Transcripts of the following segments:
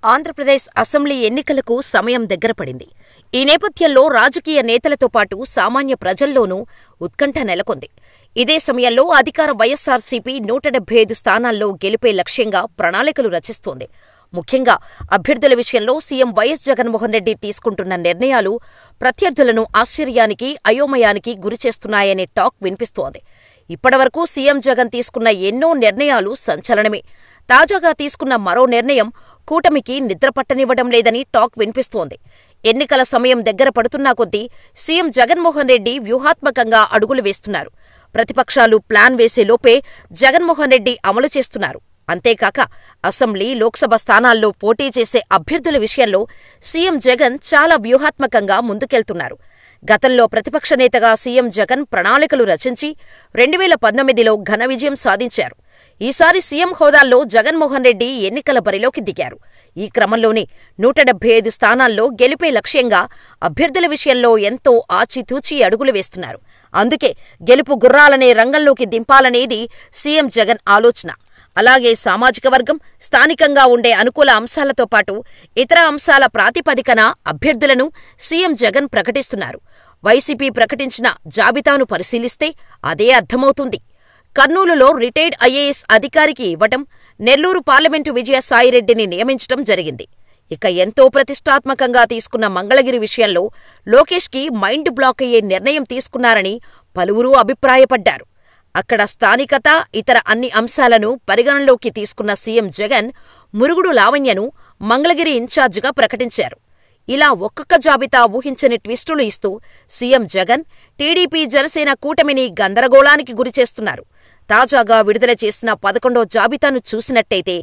Andhra Pradesh assembly ఎన్నికలకు సమయం దగ్గరపడింది. ఈ నేపథ్యంలో రాజకీయ నేతలతో పాటు సామాన్య ప్రజల్లోనూ ఉత్కంఠ నెలకొంది. ఇదే సమయంలో అధికార వైఎస్సార్సీపీ 175 స్థానాల్లో గెలుపే లక్ష్యంగా ప్రణాళికలు రచిస్తోంది. ముఖ్యంగా అభ్యర్థుల విషయంలో సీఎం వైఎస్ జగన్మోహన్ రెడ్డి తీసుకుంటున్న నిర్ణయాలు ప్రత్యర్థులను ఆశ్చర్యానికి, అయోమయానికి గురిచేస్తున్నాయనే టాక్ వినిపిస్తోంది. ఇప్పటివరకు సీఎం జగన్ తీసుకున్న ఎన్నో నిర్ణయాలు సంచలనమే. తాజాగా తీసుకున్న మరో నిర్ణయం కూటమికి నిద్రపట్టనివ్వడం లేదని టాక్ వినిపిస్తోంది. ఎన్నికల సమయం దగ్గర పడుతున్నా కొద్దీ సీఎం జగన్మోహన్ రెడ్డి వ్యూహాత్మకంగా అడుగులు వేస్తున్నారు. ప్రతిపక్షాలు ప్లాన్ వేసేలోపే జగన్మోహన్ రెడ్డి అమలు చేస్తున్నారు. అంతేకాక అసెంబ్లీ, లోక్సభ స్థానాల్లో పోటీ చేసే అభ్యర్థుల విషయంలో సీఎం జగన్ చాలా వ్యూహాత్మకంగా ముందుకెళ్తున్నారు. గతంలో ప్రతిపక్ష నేతగా సీఎం జగన్ ప్రణాళికలు రచించి 2019లో ఘన విజయం సాధించారు. ఈసారి సీఎం హోదాల్లో జగన్మోహన్ రెడ్డి ఎన్నికల బరిలోకి దిగారు. ఈ క్రమంలోనే 175 స్థానాల్లో గెలిపే లక్ష్యంగా అభ్యర్థుల విషయంలో ఎంతో ఆచితూచి అడుగులు వేస్తున్నారు. అందుకే గెలుపు గుర్రాలనే రంగంలోకి దింపాలనేది సీఎం జగన్ ఆలోచన. అలాగే సామాజిక వర్గం, స్థానికంగా ఉండే అనుకూల అంశాలతో పాటు ఇతర అంశాల ప్రాతిపదికన అభ్యర్థులను సీఎం జగన్ ప్రకటిస్తున్నారు. వైసీపీ ప్రకటించిన జాబితాను పరిశీలిస్తే అదే అర్థమవుతుంది. కర్నూలులో రిటైర్డ్ ఐఏఎస్ అధికారికి ఇవ్వటం, నెల్లూరు పార్లమెంటు విజయసాయిరెడ్డిని నియమించటం జరిగింది. ఇక ఎంతో ప్రతిష్టాత్మకంగా తీసుకున్న మంగళగిరి విషయంలో లోకేష్కి మైండ్ బ్లాక్ అయ్యే నిర్ణయం తీసుకున్నారని పలువురు అభిప్రాయపడ్డారు. అక్కడ స్థానికత, ఇతర అన్ని అంశాలను పరిగణనలోకి తీసుకున్న సీఎం జగన్ మురుగుడు లావణ్యను మంగళగిరి ఇన్ఛార్జిగా ప్రకటించారు. ఇలా ఒక్కొక్క జాబితా ఊహించని ట్విస్టులు ఇస్తూ సీఎం జగన్ టీడీపీ జనసేన కూటమిని గందరగోళానికి గురిచేస్తున్నారు. తాజాగా విడుదల చేసిన 11వ జాబితాను చూసినట్టయితే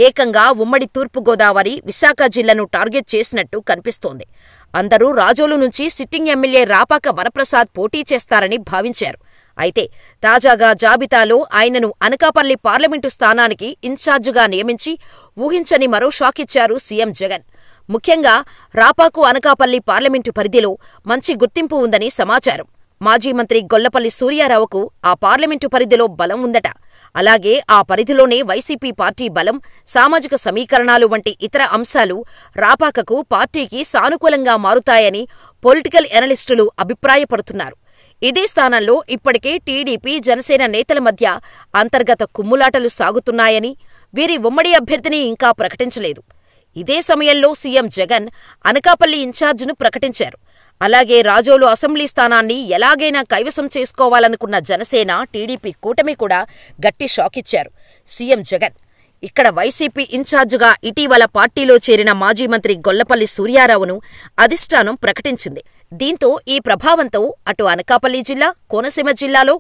ఏకంగా ఉమ్మడి తూర్పుగోదావరి, విశాఖ జిల్లాను టార్గెట్ చేసినట్టు కనిపిస్తోంది. అందరూ రాజోలు నుంచి సిట్టింగ్ ఎమ్మెల్యే రాపాక వరప్రసాద్ పోటీ చేస్తారని భావించారు. అయితే తాజాగా జాబితాలో ఆయనను అనకాపల్లి పార్లమెంటు స్థానానికి ఇన్ఛార్జిగా నియమించి ఊహించని మరో షాకిచ్చారు సీఎం జగన్. ముఖ్యంగా రాపాకు అనకాపల్లి పార్లమెంటు పరిధిలో మంచి గుర్తింపు ఉందని సమాచారం. మాజీ మంత్రి గొల్లపల్లి సూర్యారావుకు ఆ పార్లమెంటు పరిధిలో బలం ఉందట. అలాగే ఆ పరిధిలోనే వైసీపీ పార్టీ బలం, సామాజిక సమీకరణాలు వంటి ఇతర అంశాలు రాపాకకు, పార్టీకి సానుకూలంగా మారుతాయని పొలిటికల్ ఎనలిస్టులు అభిప్రాయపడుతున్నారు. ఇదే స్థానంలో ఇప్పటికే టీడీపీ, జనసేన నేతల మధ్య అంతర్గత కుమ్ములాటలు సాగుతున్నాయని, వీరి ఉమ్మడి అభ్యర్థిని ఇంకా ప్రకటించలేదు. ఇదే సమయంలో సీఎం జగన్ అనకాపల్లి ఇన్ఛార్జిను ప్రకటించారు. అలాగే రాజోలు అసెంబ్లీ స్థానాన్ని ఎలాగైనా కైవసం చేసుకోవాలనుకున్న జనసేన, టీడీపీ కూటమి కూడా గట్టి షాకిచ్చారు సీఎం జగన్. ఇక్కడ వైసీపీ ఇన్ఛార్జిగా ఇటీవల పార్టీలో చేరిన మాజీ మంత్రి గొల్లపల్లి సూర్యారావును అధిష్టానం ప్రకటించింది. దీంతో ఈ ప్రభావంతో అటు అనకాపల్లి జిల్లా, కోనసీమ జిల్లాలో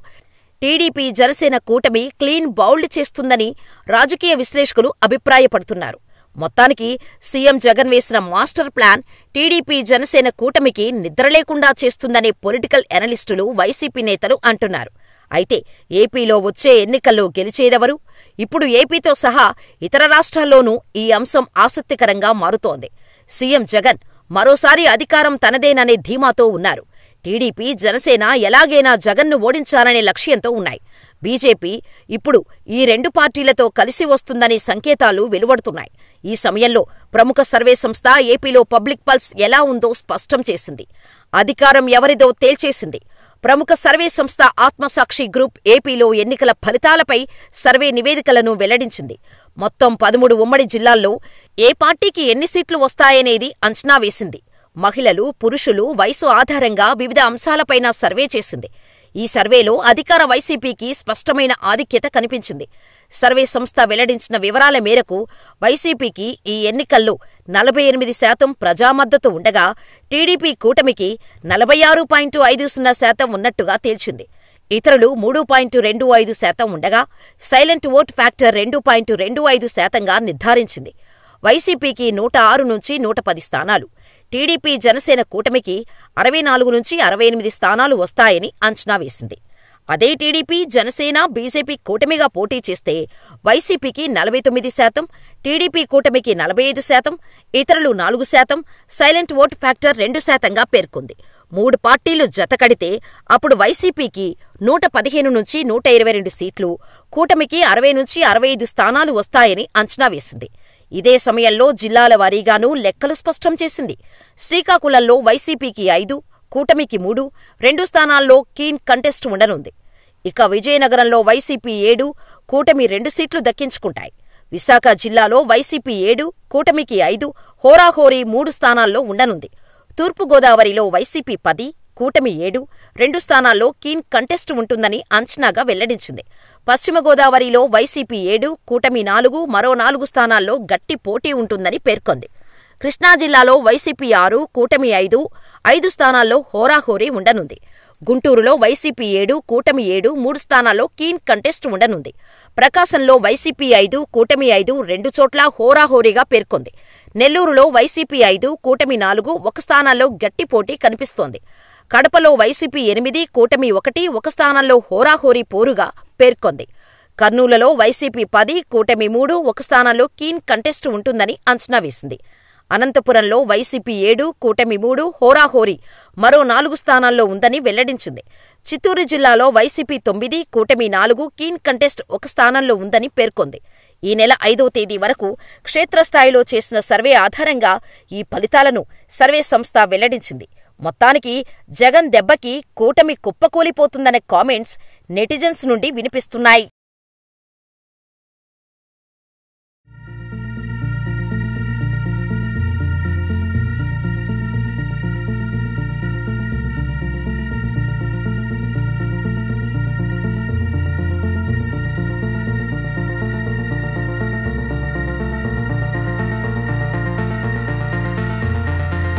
టీడీపీ, జనసేన కూటమి క్లీన్ బౌల్డ్ చేస్తుందని రాజకీయ విశ్లేషకులు అభిప్రాయపడుతున్నారు. మొత్తానికి సీఎం జగన్ వేసిన మాస్టర్ ప్లాన్ టీడీపీ, జనసేన కూటమికి నిద్రలేకుండా చేస్తుందనే పొలిటికల్ ఎనలిస్టులు, వైసీపీ నేతలు అంటున్నారు. అయితే ఏపీలో వచ్చే ఎన్నికల్లో గెలిచేదెవరు? ఇప్పుడు ఏపీతో సహా ఇతర రాష్ట్రాల్లోనూ ఈ అంశం ఆసక్తికరంగా మారుతోంది. సీఎం జగన్ మరోసారి అధికారం తనదేననే ధీమాతో ఉన్నారు. టీడీపీ, జనసేన ఎలాగైనా జగన్ను ఓడించాలనే లక్ష్యంతో ఉన్నాయి. బీజేపీ ఇప్పుడు ఈ రెండు పార్టీలతో కలిసి వస్తుందనే సంకేతాలు వెలువడుతున్నాయి. ఈ సమయంలో ప్రముఖ సర్వే సంస్థ ఏపీలో పబ్లిక్ పల్స్ ఎలా ఉందో స్పష్టం చేసింది. అధికారం ఎవరిదో తేల్చేసింది. ప్రముఖ సర్వే సంస్థ ఆత్మసాక్షి గ్రూప్ ఏపీలో ఎన్నికల ఫలితాలపై సర్వే నివేదికలను వెల్లడించింది. మొత్తం 13 ఉమ్మడి జిల్లాల్లో ఏ పార్టీకి ఎన్ని సీట్లు వస్తాయనేది అంచనా వేసింది. మహిళలు, పురుషులు, వయసు ఆధారంగా వివిధ అంశాలపైన సర్వే చేసింది. ఈ సర్వేలో అధికార వైసీపీకి స్పష్టమైన ఆధిక్యత కనిపించింది. సర్వే సంస్థ వెల్లడించిన వివరాల మేరకు వైసీపీకి ఈ ఎన్నికల్లో 48% ప్రజామద్దతు ఉండగా, టీడీపీ కూటమికి 46.50% ఉన్నట్టుగా తేల్చింది. ఇతరులు 3.25% ఉండగా, సైలెంట్ ఓట్ ఫ్యాక్టర్ 2.25%గా నిర్ధారించింది. వైసీపీకి 106 నుంచి 110 స్థానాలు, టీడీపీ, జనసేన కూటమికి 64 నుంచి 68 స్థానాలు వస్తాయని అంచనా వేసింది. అదే టీడీపీ, జనసేన, బీజేపీ కూటమిగా పోటీ చేస్తే వైసీపీకి 49%, టీడీపీ కూటమికి 45%, ఇతరులు 4%, సైలెంట్ ఓట్ ఫ్యాక్టర్ 2%గా పేర్కొంది. 3 పార్టీలు జతకడితే అప్పుడు వైసీపీకి 115 నుంచి 122 సీట్లు, కూటమికి 60 నుంచి 65 స్థానాలు వస్తాయని అంచనా వేసింది. ఇదే సమయంలో జిల్లాల వారీగానూ లెక్కలు స్పష్టం చేసింది. శ్రీకాకుళంలో వైసీపీకి 5, కూటమికి 3, 2 స్థానాల్లో కీన్ కంటెస్ట్ ఉండనుంది. ఇక విజయనగరంలో వైసీపీ 7, కూటమి 2 సీట్లు దక్కించుకుంటాయి. విశాఖ జిల్లాలో వైసీపీ 7, కూటమికి 5, హోరాహోరీ 3 స్థానాల్లో ఉండనుంది. తూర్పుగోదావరిలో వైసీపీ 10, కూటమి 7, 2 స్థానాల్లో కీన్ కంటెస్ట్ ఉంటుందని అంచనాగా వెల్లడించింది. పశ్చిమ గోదావరిలో వైసీపీ 7, కూటమి 4, మరో 4 స్థానాల్లో గట్టి పోటీ ఉంటుందని పేర్కొంది. కృష్ణా జిల్లాలో వైసీపీ 6, కూటమి 5, 5 స్థానాల్లో హోరాహోరీ ఉండనుంది. గుంటూరులో వైసీపీ 7, కూటమి 7, 3 స్థానాల్లో కీన్ కంటెస్ట్ ఉండనుంది. ప్రకాశంలో వైసీపీ 5, కూటమి 5, 2 చోట్ల హోరాహోరీగా పేర్కొంది. నెల్లూరులో వైసీపీ 5, కూటమి 4, 1 స్థానాల్లో గట్టి పోటీ కనిపిస్తోంది. కడపలో వైసీపీ 8, కూటమి 1, 1 స్థానంలో హోరాహోరీ పోరుగా పేర్కొంది. కర్నూలులో వైసీపీ 10, కూటమి 3, 1 స్థానంలో కీన్ కంటెస్ట్ ఉంటుందని అంచనా వేసింది. అనంతపురంలో వైసీపీ 7, కూటమి 3, హోరాహోరీ మరో 4 స్థానాల్లో ఉందని వెల్లడించింది. చిత్తూరు జిల్లాలో వైసీపీ 9, కూటమి 4, కీన్ కంటెస్ట్ 1 స్థానంలో ఉందని పేర్కొంది. ఈ నెల 5వ తేదీ వరకు క్షేత్రస్థాయిలో చేసిన సర్వే ఆధారంగా ఈ ఫలితాలను సర్వే సంస్థ వెల్లడించింది. మొత్తానికి జగన్ దెబ్బకి కూటమి కుప్పకూలిపోతుందనే కామెంట్స్ నెటిజన్స్ నుండి వినిపిస్తున్నాయి.